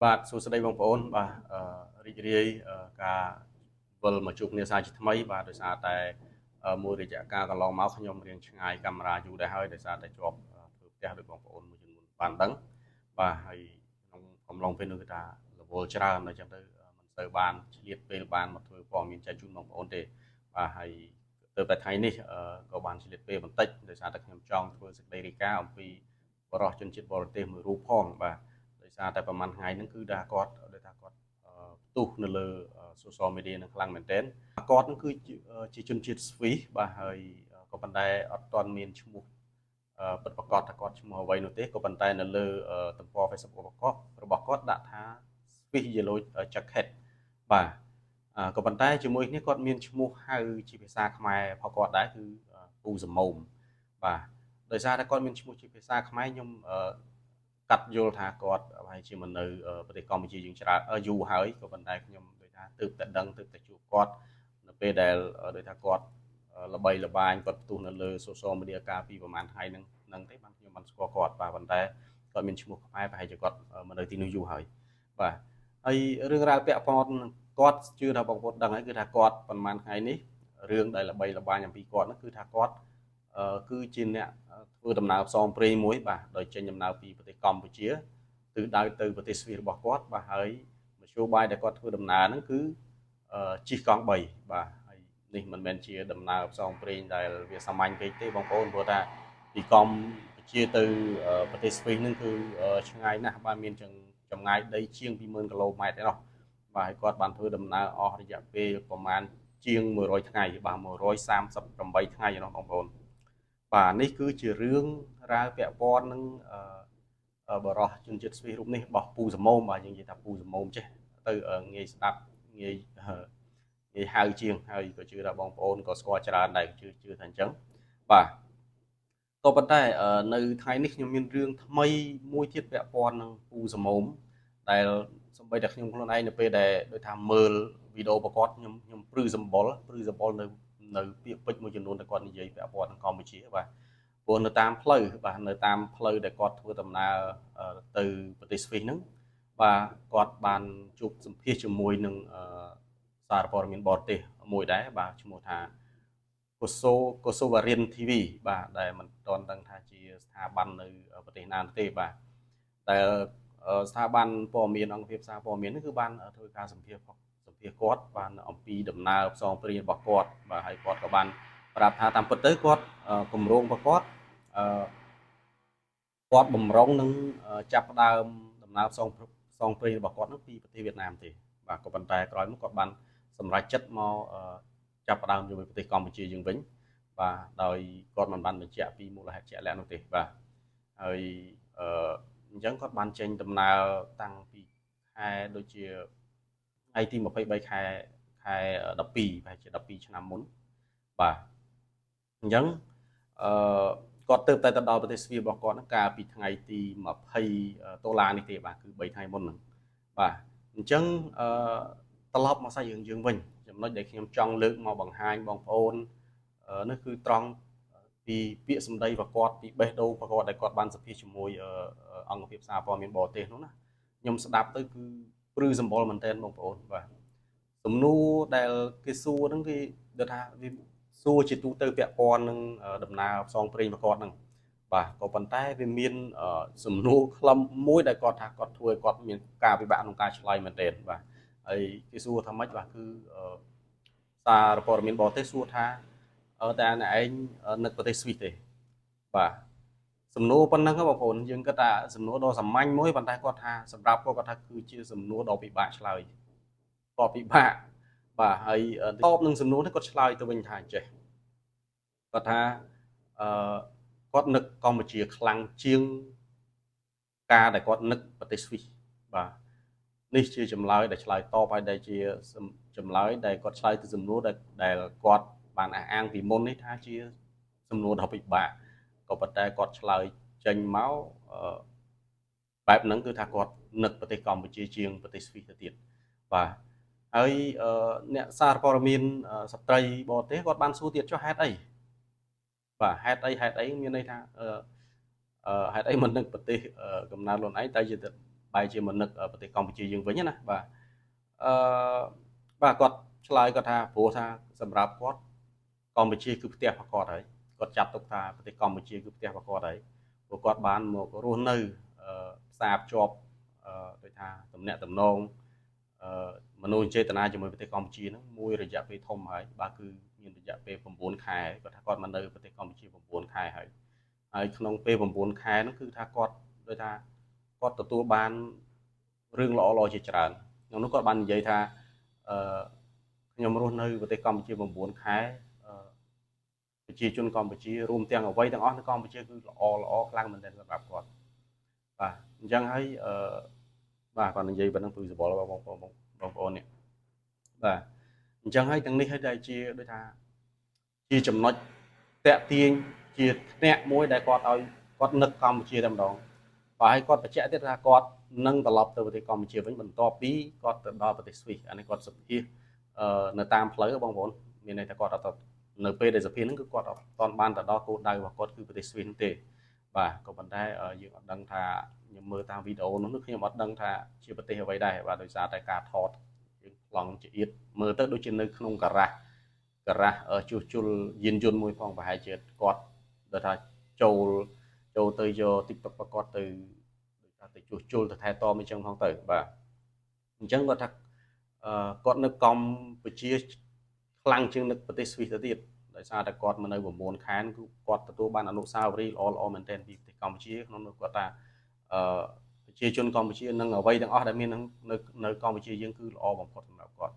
បាទសួស្តីបងប្អូនបាទរីករាយការវិលមកជួបគ្នាសាជាថ្មីបាទដោយសារតែមួយរយៈកាលកន្លងមកខ្ញុំរៀងឆ្ងាយកាមេរ៉ាយូរដែរហើយដោយសារតែជាប់ធ្វើផ្ទះដោយបងប្អូនមួយចំនួនបានដឹងបាទហើយក្នុងកំឡុងពេលនោះគឺថារវល់ច្រើនអញ្ចឹងទៅមិនសូវបានឆ្លៀតពេលបានមកធ្វើព័ត៌មានចែកជូនបងប្អូនទេបាទហើយទៅតែថ្ងៃនេះក៏បានឆ្លៀតពេលបន្តិចដោយសារតែខ្ញុំចង់ធ្វើសេចក្តីរាយការណ៍អំពីបរិសុទ្ធជនជាតិបរទេសមួយរូបផងបាទដោយសារតែប្រហែលថ្ងៃហ្នឹងគឺថាគាត់ដោយថាគាត់ផ្ទុះនៅលើ social media នឹងខ្លាំងមែនទែនគាត់ហ្នឹងគឺជាជនជាតិស្វីសបាទហើយក៏ប៉ុន្តែអត់ទាន់មានឈ្មោះពិតប្រាកដថាគាត់ឈ្មោះអ្វីនោះទេក៏ប៉ុន្តែនៅលើទំព័រ Facebook របស់គាត់ដាក់ថា Swiss Yellow Jacket បាទក៏ប៉ុន្តែជាមួយគ្នាគាត់មានឈ្មោះហៅជាភាសាខ្មែរផងគាត់ដែរគឺពូសមោមបាទដោយសារតែគាត់មានឈ្មោះជាភាសាខ្មែរខ្ញុំកាត់យល់ថាគាត់ប្រហែលជាមិននៅប្រទេសកម្ពុជាយើងច្រើនយូរហើយក៏ប៉ុន្តែខ្ញុំដូចថាទើបតែដឹងទើបតែជួបគាត់នៅពេលដែលដូចថាគាត់ល្បីល្បាញគាត់ផ្ទុះនៅលើ social media កាលពីប្រហែលថ្ងៃហ្នឹងទេបានខ្ញុំបានស្គាល់គាត់បាទប៉ុន្តែគាត់មានឈ្មោះខ្មែរប្រហែលជាគាត់មកនៅទីនោះយូរហើយបាទហើយរឿងរ៉ាវពាក់ព័ន្ធនឹងគាត់ជឿថាបងប្អូនដឹងហើយគឺថាគាត់ប្រហែលថ្ងៃនេះរឿងដែលល្បីល្បាញអំពីគាត់ហ្នឹងគឺថាគាត់គឺជាអ្នកធ្វើដំណើរផ្សងព្រេងមួយបាទដោយចេញដំណើរពីប្រទេសកម្ពុជាទិសដៅទៅប្រទេសស្វីសរបស់គាត់បាទហើយមធ្យោបាយដែលគាត់ធ្វើដំណើរហ្នឹងគឺជិះកង់3បាទហើយនេះមិនមែនជាដំណើរផ្សងព្រេងដែលវាសាមញ្ញពេកទេបងប្អូនព្រោះថាពីកម្ពុជាទៅប្រទេសស្វីសហ្នឹងគឺឆ្ងាយណាស់បាទមានចម្ងាយដីជាង 20,000 គីឡូម៉ែត្រឯណោះបាទហើយគាត់បានធ្វើដំណើរអស់រយៈពេលប្រហែលជាង100ថ្ងៃបាទ138ថ្ងៃឯណោះបងប្អូនបាទនេះគឺជារឿងរ៉ាវពាក់ព័ន្ធនឹងបរិសុទ្ធជនជាតិស្វីសរូបនេះរបស់ពូសមោមបាទយើងនិយាយថាពូសមោមចេះទៅងាយស្ដាប់ងាយហៅជាងហើយក៏ជឿថាបងប្អូនក៏ស្គាល់ច្រើនដែរជឿថាអញ្ចឹងបាទក៏ប៉ុន្តែនៅថ្ងៃនេះខ្ញុំមានរឿងថ្មីមួយទៀតពាក់ព័ន្ធនឹងពូសមោមដែលសម្បីតែខ្ញុំខ្លួនឯងនៅពេលដែលដូចថាមើលវីដេអូប្រកបខ្ញុំព្រឺសម្បុរនៅពាក្យពេចន៍មួយចំនួនដែលគាត់និយាយពាក់ព័ន្ធនឹងកម្ពុជាបាទព្រោះនៅតាមផ្លូវបាទនៅតាមផ្លូវដែលគាត់ធ្វើដំណើរទៅប្រទេសស្វីសហ្នឹងបាទគាត់បានជួបសម្ភាសជាមួយនឹងសារព័ត៌មានបរទេសមួយដែរបាទឈ្មោះថាKosovarin TV បាទដែលមិនទាន់ដឹងថាជាស្ថាប័ននៅប្រទេសណាទេបាទដែលស្ថាប័នព័ត៌មានអង្គភាពសារព័ត៌មាននេះគឺបានធ្វើការសម្ភាសគាត់បានអំពីដំណើរផ្សងព្រេងរបស់គាត់បាទហើយគាត់ក៏បានប្រាប់ថាតាមពិតទៅគាត់គម្រោងរបស់គាត់បំរុងនឹងចាប់ផ្ដើមដំណើរផ្សងព្រេងរបស់គាត់នឹងពីប្រទេសវៀតណាមទេបាទក៏ប៉ុន្តែក្រោយមកគាត់បានសម្រេចចិត្តមកចាប់ផ្ដើមជាមួយប្រទេសកម្ពុជាយើងវិញបាទដោយគាត់មិនបានបញ្ជាក់ពីមូលហេតុជាក់លាក់នោះទេបាទហើយអញ្ចឹងគាត់បានចេញដំណើរតាំងពីខែដូចជាថ្ងៃទី23ខែ12ប្រហែលជា12ឆ្នាំមុនបាទអញ្ចឹងគាត់ទៅដល់ប្រទេសស្វីសរបស់គាត់ហ្នឹងកាលពីថ្ងៃទី20ដុល្លារនេះទេបាទគឺ3ថ្ងៃមុនហ្នឹងបាទអញ្ចឹងត្រឡប់មកសាច់រឿងយើងវិញចំណុចដែលខ្ញុំចង់លើកមកបង្ហាញបងប្អូននោះគឺត្រង់ពីពាក្យសម្ដីរបស់គាត់ពីបេះដូងរបស់គាត់ដែលគាត់បានសម្ភាសជាមួយអង្គភាពសារព័ត៌មានបរទេសនោះណាខ្ញុំស្ដាប់ទៅគឺព្រឺសម្បុរមែនទែនបងប្អូនបាទសំណួរដែលគេសួរហ្នឹងគេដូចថាវាសួរជាទូទៅពាក់ព័ន្ធនឹងដំណើរផ្សងព្រេងរបស់គាត់ហ្នឹងបាទក៏ប៉ុន្តែវាមានសំណួរខ្លឹមមួយដែលគាត់ថាគាត់ធ្វើឲ្យគាត់មានការពិបាកក្នុងការឆ្លើយមែនទែនបាទហើយគេសួរថាម៉េចបាទគឺសារព័ត៌មានបរទេសសួរថាតែអ្នកឯងនឹកប្រទេសស្វីសទេបាទសំណួរប៉ុណ្ណឹងបងប្អូនយើងគិតថាសំណួរដ៏សាមញ្ញមួយប៉ុន្តែគាត់ថាសម្រាប់គាត់ថាគឺជាសំណួរដ៏ពិបាកឆ្លើយគាត់ពិបាកបាទហើយតបនឹងសំណួរនេះគាត់ឆ្លើយទៅវិញថាអញ្ចេះគាត់ថាគាត់នឹកកម្ពុជាខ្លាំងជាងការដែលគាត់នឹកប្រទេសស្វីសបាទនេះជាចម្លើយដែលឆ្លើយតបហើយដែលជាចម្លើយដែលគាត់ឆ្លើយទៅសំណួរដែលគាត់បានអះអាងពីមុននេះថាជាសំណួរដ៏ពិបាកក៏ប៉ុន្តែគាត់ឆ្លើយចេញមកបែបហ្នឹងគឺថាគាត់នឹកប្រទេសកម្ពុជាជាងប្រទេសស្វីសទៅទៀតបាទហើយអ្នកសារព័ត៌មានស្ត្រីបរទេសគាត់បានសួរទៀតចុះហេតុអីបាទហេតុអីមានន័យថាហេតុអីមិននឹកប្រទេសកំណើតខ្លួនឯងតែជា bài chia một nực ởประเทศកម្ពុជាយើងវិញណាបាទបាទគាត់ឆ្លើយគាត់ថាព្រោះថាសម្រាប់គាត់កម្ពុជាគឺផ្ទះរបស់គាត់ហើយគាត់ចាត់ទុកថាប្រទេសកម្ពុជាគឺផ្ទះរបស់គាត់ហើយព្រោះគាត់បានមករស់នៅផ្សារភ្ជាប់ដូចថាតំណាក់តំណងមនោចេតនាជាមួយប្រទេសកម្ពុជាហ្នឹងមួយរយៈពេលធំហើយបាទគឺមានរយៈពេល9ខែគាត់ថាគាត់មកនៅប្រទេសកម្ពុជា9ខែហើយក្នុងពេល9ខែហ្នឹងគឺថាគាត់ដូចថាគាត់ទទួលបានរឿងល្អៗជាច្រើនក្នុងនោះគាត់បាននិយាយថាខ្ញុំរស់នៅប្រទេសកម្ពុជា9ខែប្រជាជនកម្ពុជារួមទាំងអ្វីទាំងអស់នៅកម្ពុជាគឺល្អខ្លាំងមែនទែនសម្រាប់គាត់បាទអញ្ចឹងហើយបាទគាត់និយាយប៉ុណ្ណឹងគឺសបល់បងប្អូននេះបាទអញ្ចឹងហើយទាំងនេះហើយដែលជាដូចថាជាចំណុចតាក់ទាញជាផ្នែកមួយដែលគាត់ឲ្យគាត់នឹកកម្ពុជាតែម្ដងបាទហើយគាត់បញ្ជាក់ទៀតថាគាត់នឹងត្រឡប់ទៅប្រទេសកម្ពុជាវិញបន្ទាប់ពីគាត់ទៅដល់ប្រទេសស្វីសអានេះគាត់សម្ភាសនៅតាមផ្លូវបងប្អូនមានន័យថាគាត់អត់នៅពេលដែលសម្ភាសហ្នឹងគឺគាត់អត់ទាន់បានទៅដល់គោលដៅរបស់គាត់គឺប្រទេសស្វីសទេបាទក៏ប៉ុន្តែយើងអត់ដឹងថាខ្ញុំមើលតាមវីដេអូនោះខ្ញុំអត់ដឹងថាជាប្រទេសអ្វីដែរបាទដោយសារតែការថតយើងប្លង់ជាអៀតមើលទៅដូចជានៅក្នុងការ៉ាសជួសជុលយានយន្តមួយផងប្រហែលជាគាត់ដូចថាចូលទៅយក TikTok របស់គាត់ទៅដូចថាទៅជួសជុលទៅថែទាំអញ្ចឹងផងទៅបាទអញ្ចឹងគាត់ថាគាត់នៅកម្ពុជាខ្លាំងជាងនៅប្រទេសស្វីសទៅទៀតដោយសារតែគាត់មកនៅ9ខែគឺគាត់ទទួលបានអនុស្សាវរីយ៍ល្អមែនទែនពីប្រទេសកម្ពុជាក្នុងនោះគាត់ថាប្រជាជនកម្ពុជានឹងអ្វីទាំងអស់ដែលមាននៅកម្ពុជាយើងគឺល្អបំផុតសម្រាប់គាត់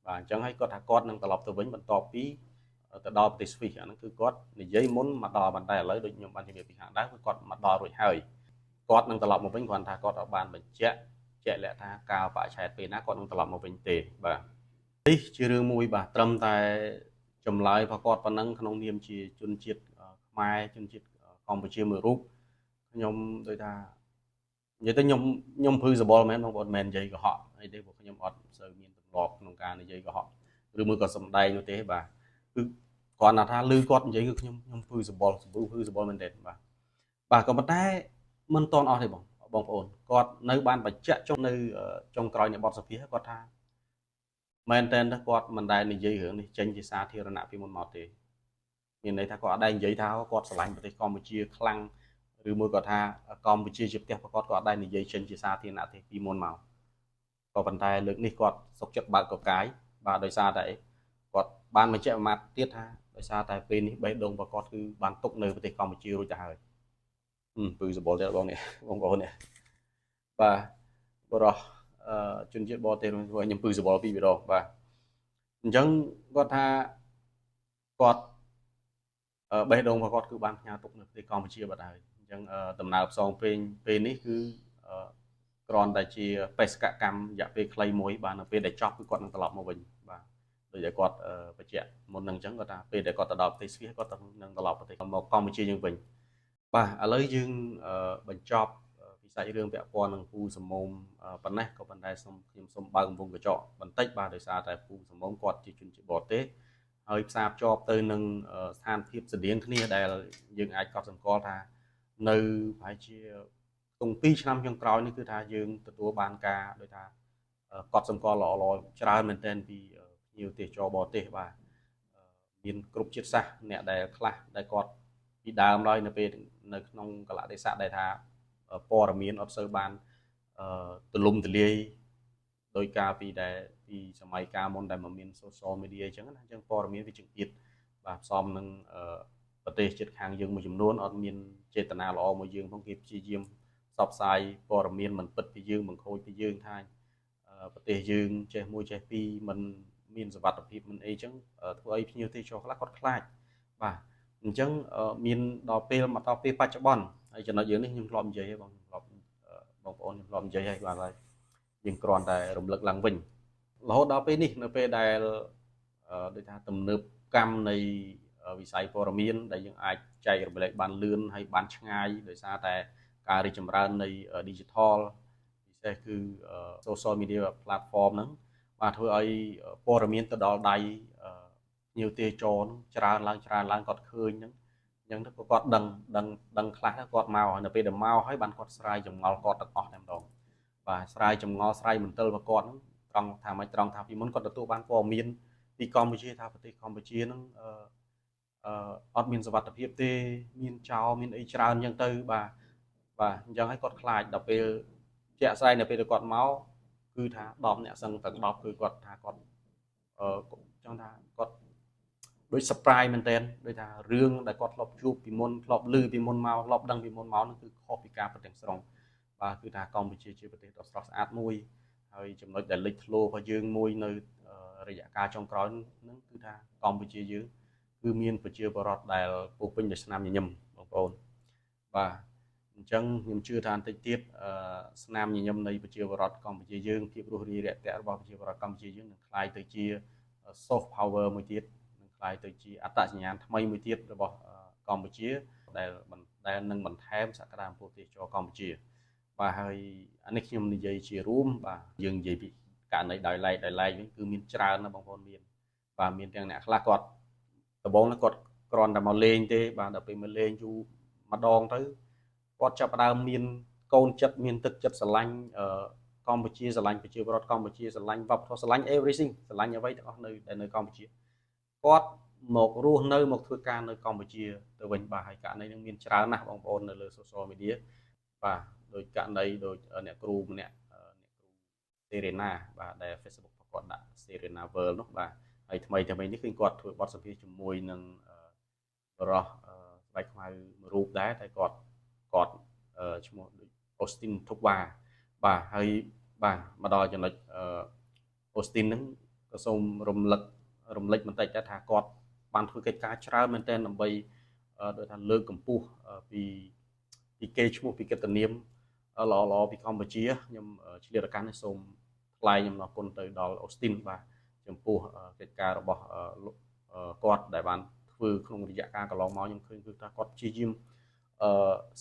បាទអញ្ចឹងហើយគាត់ថាគាត់នឹងត្រឡប់ទៅវិញបន្ទាប់ពីទៅដល់ប្រទេសស្វីសអាហ្នឹងគឺគាត់និយាយមុនមកដល់ប៉ុន្តែឥឡូវដូចខ្ញុំបានជម្រាបពីខាងដើមគឺគាត់មកដល់រួចហើយគាត់នឹងត្រឡប់មកវិញគ្រាន់ថាគាត់អត់បានបញ្ជាក់ជាក់លាក់ថាការបរិច្ឆេទពេលណាគាត់នឹងត្រឡប់មកវិញទេបាទនេះជារឿងមួយបាទត្រឹមតែចម្លើយរបស់គាត់ប៉ុណ្ណឹងក្នុងនាមជាជនជាតិខ្មែរជនជាតិកម្ពុជាមួយរូបខ្ញុំដូចថានិយាយទៅខ្ញុំភឺសបល់មែនបងប្អូនមិននិយាយកុហកអីទេព្រោះខ្ញុំអត់សូវមានទម្លាប់ក្នុងការនិយាយកុហកឬមួយក៏សំដែងនោះទេបាទគឺគាត់ណាថាឮគាត់និយាយគឺខ្ញុំភឺសបល់មែនទេបាទក៏ប៉ុន្តែមិនតន់អស់ទេបងប្អូនគាត់នៅបានបញ្ជាក់នៅចុងក្រោយនៃបទសភាគាត់ថាមែនតើគាត់មិនដែលនិយាយរឿងនេះចេញជាសាធារណៈពីមុនមកទេមានន័យថាគាត់អត់ដែលនិយាយថាគាត់ស្រឡាញ់ប្រទេសកម្ពុជាខ្លាំងឬមួយក៏ថាកម្ពុជាជាផ្ទះរបស់គាត់អត់ដែលនិយាយចេញជាសាធារណៈទេពីមុនមកក៏ប៉ុន្តែលើកនេះគាត់សុខចិត្តបើកកកាយបាទដោយសារតែគាត់បានបញ្ជាក់មួយម៉ាត់ទៀតថាដោយសារតែពេលនេះបេះដូងរបស់គាត់គឺបានទុកនៅប្រទេសកម្ពុជារួចទៅហើយពឺសបល់ទៀតបងប្អូននេះបាទបរោះជនជាតិបរទេសខ្ញុំពឺសបល់ពីរដងបាទអញ្ចឹងគាត់ថាគាត់បេះដូងរបស់គាត់គឺបានផ្ញើទុកនៅប្រទេសកម្ពុជាបាត់ហើយអញ្ចឹងដំណើរផ្សងព្រេងពេលនេះគឺគ្រាន់តែជាបេសកកម្មរយៈពេលខ្លីមួយបាទនៅពេលដែលចប់គឺគាត់នឹងត្រឡប់មកវិញបាទដូចតែគាត់បញ្ជាក់មុននឹងអញ្ចឹងគាត់ថាពេលដែលគាត់ទៅដល់ប្រទេសស្វីសគាត់នឹងត្រឡប់ប្រទេសមកកម្ពុជាយើងវិញបាទឥឡូវយើងបញ្ចប់ពីសាច់រឿងពាក់ព័ន្ធនឹងពូសមោមប៉ុណ្ណេះក៏ប៉ុន្តែខ្ញុំសូមបើកកំពង់កញ្ចក់បន្តិចបាទដោយសារតែពូសមោមគាត់ជាជនជាតិបរទេសហើយផ្សារភ្ជាប់ទៅនឹងស្ថានភាពស្តៀងគ្នាដែលយើងអាចកត់សម្គាល់ថានៅប្រហែលជាក្នុង2ឆ្នាំចុងក្រោយនេះគឺថាយើងទទួលបានការដូចថាកត់សម្គាល់ល្អច្រើនមែនទែនពីភ្ញៀវទេសចរបរទេសបាទមានគ្រប់ជាតិសាសន៍អ្នកដែលខ្លះដែលគាត់ពីដើមឡើយនៅពេលនៅក្នុងកលៈទេសៈដែលថាព័ត៌មានអត់សូវបានទូលំទូលាយដោយការពីសម័យកាលមុនដែលមិនមាន social media អញ្ចឹងណាអញ្ចឹងព័ត៌មានវាចង្អៀតបាទផ្សំនឹងប្រទេសជិតខាងយើងមួយចំនួនអត់មានចេតនាល្អមួយយើងផងគេព្យាយាមផ្សព្វផ្សាយព័ត៌មានមិនពិតពីយើងបង្ខូចពីយើងថាប្រទេសយើងចេះមួយចេះពីរមិនមានសុវត្ថិភាពមិនអីចឹងធ្វើឲ្យភ្ញៀវទេសចរខ្លះគាត់ខ្លាចបាទអញ្ចឹងមានដល់ពេលមកដល់ពេលបច្ចុប្បន្នហើយចំណុចយើងនេះខ្ញុំធ្លាប់និយាយហើយបងប្អូនខ្ញុំធ្លាប់និយាយហើយបាទហើយយើងគ្រាន់តែរំលឹកឡើងវិញរហូតដល់ពេលនេះនៅពេលដែលដូចថាទំនើបកម្មនៃវិស័យព័ត៌មានដែលយើងអាចចែករំលែកបានលឿនហើយបានឆ្ងាយដោយសារតែការរីកចម្រើននៃ digital ពិសេសគឺ social media platform ហ្នឹងបាទធ្វើឲ្យព័ត៌មានទៅដល់ដៃភ្ញៀវទេសចរច្រើនឡើងគាត់ឃើញហ្នឹងអញ្ចឹងទៅគាត់ដឹងខ្លះគាត់មកនៅពេលដែលមកហើយបានគាត់ស្រាយចម្ងល់គាត់ទាំងអស់តែម្ដង បាទស្រាយចម្ងល់ស្រាយមន្ទិលរបស់គាត់ហ្នឹងត្រង់ថាមិនត្រង់ថាពីមុនគាត់ទទួលបានព័ត៌មានពីកម្ពុជាថាប្រទេសកម្ពុជាហ្នឹងអត់មានសុវត្ថិភាពទេមានចោរមានអីច្រើនអញ្ចឹងទៅបាទអញ្ចឹងហើយគាត់ខ្លាចដល់ពេលជាក់ស្ដែងនៅពេលដែលគាត់មកគឺថា10អ្នកសឹងទាំង10គឺគាត់ថាគាត់ចង់ថាគាត់ដូច surprise មែនទែនដូចថារឿងដែលគាត់ធ្លាប់ជួបពីមុនធ្លាប់ឮពីមុនមកធ្លាប់ដឹងពីមុនមកហ្នឹងគឺខុសពីការពិតទាំងស្រុងបាទគឺថាកម្ពុជាជាប្រទេសដ៏ស្រស់ស្អាតមួយហើយចំណុចដែលលេចធ្លោរបស់យើងមួយនៅរយៈកាលចុងក្រោយហ្នឹងគឺថាកម្ពុជាយើងគឺមានប្រជាពលរដ្ឋដែលពោពេញដោយស្នាមញញឹមបងប្អូនបាទអញ្ចឹងខ្ញុំជឿថាបន្តិចទៀតស្នាមញញឹមនៃប្រជាពលរដ្ឋកម្ពុជាយើងភាពរស់រាយរាក់ទាក់របស់ប្រជាពលរដ្ឋកម្ពុជាយើងនឹងក្លាយទៅជា soft power មួយទៀតនឹងក្លាយទៅជាអត្តសញ្ញាណថ្មីមួយទៀតរបស់កម្ពុជាដែលនឹងបន្ថែមសក្តានុពលទេសចរកម្ពុជាបាទហើយអានេះខ្ញុំនិយាយជារួមបាទយើងនិយាយពីករណីដោយឡែកវិញគឺមានច្រើនណាស់បងប្អូនមានបាទមានទាំងអ្នកខ្លះគាត់ដំបូងគាត់គ្រាន់តែមកលេងទេបាទដល់ពេលមកលេងយូរម្ដងទៅគាត់ចាប់ផ្ដើមមានកូនចិត្តមានទឹកចិត្តស្រឡាញ់កម្ពុជាស្រឡាញ់ប្រជាពលរដ្ឋកម្ពុជាស្រឡាញ់វប្បធម៌ស្រឡាញ់ everything ស្រឡាញ់អ្វីទាំងអស់នៅកម្ពុជាគាត់មករស់នៅមកធ្វើការនៅកម្ពុជាទៅវិញបាទហើយករណីនឹងមានច្រើនណាស់បងប្អូននៅលើ social media បាទដោយករណីដូចអ្នកគ្រូម្នាក់អ្នកគ្រូសេរីណាបាទដែល Facebook គាត់ដាក់សេរីណា World នោះបាទហើយថ្មីនេះគឺគាត់ធ្វើបទសម្ភាសន៍ជាមួយនឹងបរិសស្បែកខ្មៅមួយរូបដែរតែគាត់ឈ្មោះដូច Austin Thukwa បាទហើយបាទមកដល់ចំណុចAustin ហ្នឹងក៏សូមរំលឹកបន្តិចថាគាត់បានធ្វើកិច្ចការច្រើនមែនទែនដើម្បីដូចថាលើកកម្ពស់ពីគេឈ្មោះពីកិត្តិនាមល្អពីកម្ពុជាខ្ញុំឆ្លៀតឱកាសនេះសូមថ្លែងអំណរគុណទៅដល់ Austin បាទចំពោះកិច្ចការរបស់គាត់ដែលបានធ្វើក្នុងរយៈកាលកន្លងមកខ្ញុំឃើញគឺថាគាត់ព្យាយាម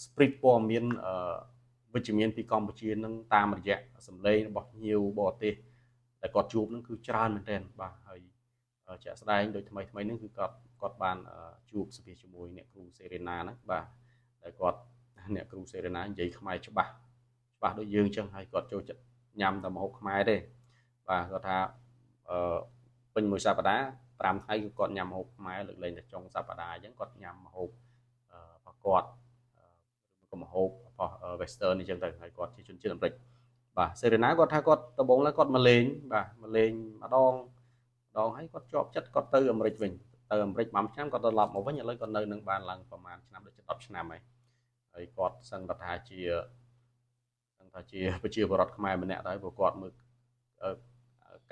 spread ព័ត៌មានវិជ្ជមានពីកម្ពុជានឹងតាមរយៈសម្លេងរបស់ភ្ញៀវបរទេសដែលគាត់ជួបនឹងគឺច្រើនមែនទែនបាទហើយជាក់ស្ដែងដូចថ្មីនេះគឺគាត់បានជួបសភាជាមួយអ្នកគ្រូសេរីណាហ្នឹងបាទដែលគាត់អ្នកគ្រូសេរីណានិយាយខ្មែរច្បាស់ដូចយើងអញ្ចឹងហើយគាត់ចូលចិត្តញ៉ាំតែម្ហូបខ្មែរទេបាទគាត់ថាពេញមួយសប្តាហ៍5ថ្ងៃគឺគាត់ញ៉ាំម្ហូបខ្មែរលើកលែងតែចុងសប្តាហ៍អញ្ចឹងគាត់ញ៉ាំម្ហូបរបស់គាត់ក៏ម្ហូបរបស់ Western អញ្ចឹងទៅហើយគាត់ជាជនជាតិអាមេរិកបាទសេរីណាគាត់ថាគាត់ដំបូងឡើយគាត់មកលេងម្ដងហើយគាត់ជាប់ចិត្តគាត់ទៅអាមេរិកវិញទៅអាមេរិក5ឆ្នាំគាត់ត្រឡប់មកវិញឥឡូវគាត់នៅនឹងបានឡើងប្រហែលឆ្នាំដូចជា10ឆ្នាំហើយគាត់សឹងថាជាប្រជាពលរដ្ឋខ្មែរម្នាក់ដែរព្រោះគាត់មើល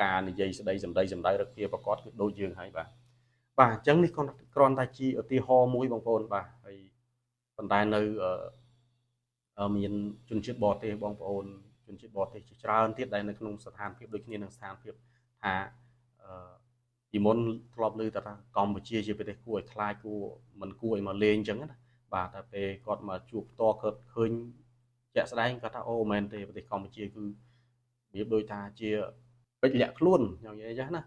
ការនិយាយស្ដីសម្ដីរកភាពប្រកបគឺដូចយើងហើយបាទអញ្ចឹងនេះគ្រាន់តែជាឧទាហរណ៍មួយបងប្អូនបាទហើយប៉ុន្តែនៅមានជនជាតិបរទេសបងប្អូនជនជាតិបរទេសជាច្រើនទៀតដែលនៅក្នុងស្ថានភាពដូចគ្នានឹងស្ថានភាពថាពីមុនធ្លាប់ឮថាកម្ពុជាជាប្រទេសគួរឲ្យខ្លាចមិនគួរឲ្យមកលេងអញ្ចឹងណាបាទតែពេលគាត់មកជួបផ្ទាល់គាត់ឃើញជាក់ស្ដែងគាត់ថាអូមែនទេប្រទេសកម្ពុជាគឺរបៀបដូចថាជាពេជ្រលាក់ខ្លួនខ្ញុំនិយាយចឹងណា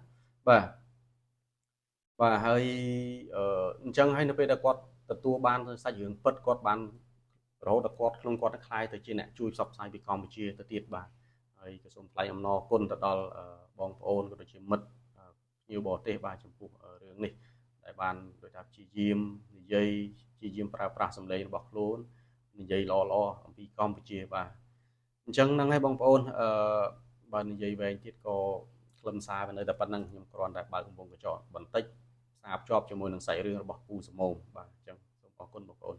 បាទហើយអញ្ចឹងហើយនៅពេលដែលគាត់ទទួលបានសាច់រឿងពិតគាត់បានរហូតដល់គាត់ខ្លួនគាត់ខ្លាយទៅជាអ្នកជួយផ្សព្វផ្សាយពីកម្ពុជាទៅទៀតបាទហើយក៏សូមថ្លែងអំណរគុណទៅដល់បងប្អូនក៏ដូចជាមិត្តភ្ញៀវបរទេសបាទចំពោះរឿងនេះដែលបានដូចថាព្យាយាមនិយាយព្យាយាមប្រើប្រាស់សម្លេងរបស់ខ្លួននិយាយល្អអំពីកម្ពុជាបាទអញ្ចឹងហ្នឹងហើយបងប្អូនបើនិយាយវែងទៀតក៏ខ្លឹមសារវានៅតែប៉ុណ្្នឹងខ្ញុំគ្រាន់តែបើកកំពង់កញ្ចក់បន្តិចផ្សារភ្ជាប់ជាមួយនឹងសាច់រឿងរបស់ពូសមោមបាទអញ្ចឹងសូមអរគុណបងប្អូន